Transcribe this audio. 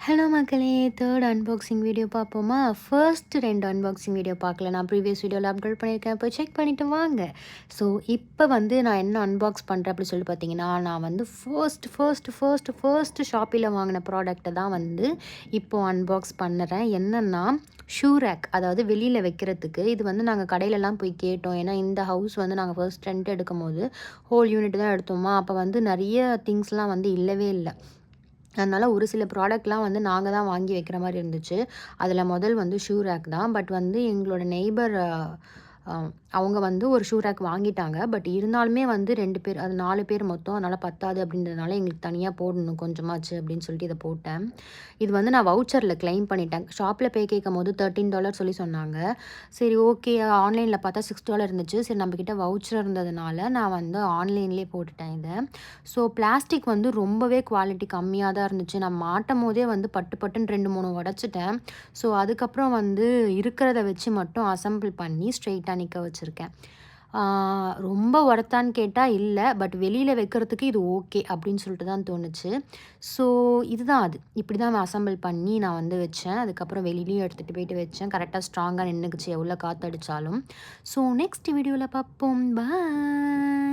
Hello மக்களே! 3 unboxing video பார்ப்போமா? First 2 unboxing video பார்க்கல. நான் ப்ரீவியஸ் வீடியோல அப்லோட் பண்ணியிருக்கேன். போய் செக் பண்ணிட்டு வாங்க. ஸோ, இப்ப வந்து நான் என்ன அன்பாக்ஸ் பண்றேன் அப்டி சொல்லி பார்த்தீங்கன்னா, நான் வந்து ஃபர்ஸ்ட் ஷாப்பில வாங்குன ப்ராடக்ட்ட தான் வந்து இப்போ அன்பாக்ஸ் பண்ணுறேன். என்னன்னா, ஷூ ரேக். அதாவது வெளியில வைக்கிறதுக்கு. இது வந்து நாங்க கடையிலலாம் போய் கேட்டோம். ஏன்னா, இந்த ஹவுஸ் வந்து நாங்க ஃபர்ஸ்ட் ரெண்ட் எடுக்கும்போது, ஹோல் யூனிட் தான் எடுத்தோமா, அப்ப வந்து நெறைய திங்ஸ்லாம் வந்து இல்லவே இல்ல. அதனால ஒரு சில ப்ராடக்ட்லாம் வந்து நாங்க தான் வாங்கி வைக்கிற மாரி இருந்துச்சு. அதில முதல் வந்து ஷூ ரேக் தான். பட் வந்து எங்களோட நெய்பர் அ அவங்க வந்து ஒரு ஷூ ரேக் வாங்கிட்டாங்க. பட் இருந்தாலுமே வந்து 2 பேர் அது 4 பேர் மொத்தம். அதனால பத்தாது அப்படின்றதுனால எங்களுக்கு தனியா போடணும் கொஞ்சமாச்சு அப்படின்னு சொல்லிட்டு இத போட்டேன். இது வந்து நான் வவுச்சர்ல கிளைம் பண்ணிட்டேன். ஷாப்ல போய் கேட்கும்போது $13 சொல்லி சொன்னாங்க. சரி ஓகே ஆன்லைன்ல பார்த்தா $6 இருந்துச்சு. சரி நம்மகிட்ட வவுச்சர் இருந்ததுனால நான் வந்து ஆன்லைன்லேயே போட்டுட்டேன் இத. ஸோ பிளாஸ்டிக் வந்து ரொம்பவே குவாலிட்டி கம்மியா தான் இருந்துச்சு. நான் மாட்டும்போதே வந்து பட்டு பட்டுன்னு 2, 3 உடைச்சுட்டேன். ஸோ அதுக்கப்புறம் வந்து இருக்கிறத வச்சு மட்டும் அசெம்பிள் பண்ணி ஸ்ட்ரெயிட்டா நிக்க வச்சிருக்கேன். ஆ ரொம்ப ஒர்த்தான்னு கேட்டா இல்ல. பட் வெளியில வைக்கிறதுக்கு இது ஓகே அப்படின்னு சொல்லிட்டு தான் தோணுச்சு. ஸோ இதுதான் அது. இப்படி தான் நான் அசெம்பிள் பண்ணி நான் வந்து வச்சேன். அதுக்கப்புறம் வெளியிலயும் எடுத்துட்டு போயிட்டு வச்சேன். கரெக்ட்டா ஸ்ட்ராங்கா நின்னுக்குச்சு எவ்வளோ காத்தடிச்சாலும். ஸோ நெக்ஸ்ட் வீடியோல பார்ப்போம். பாய்.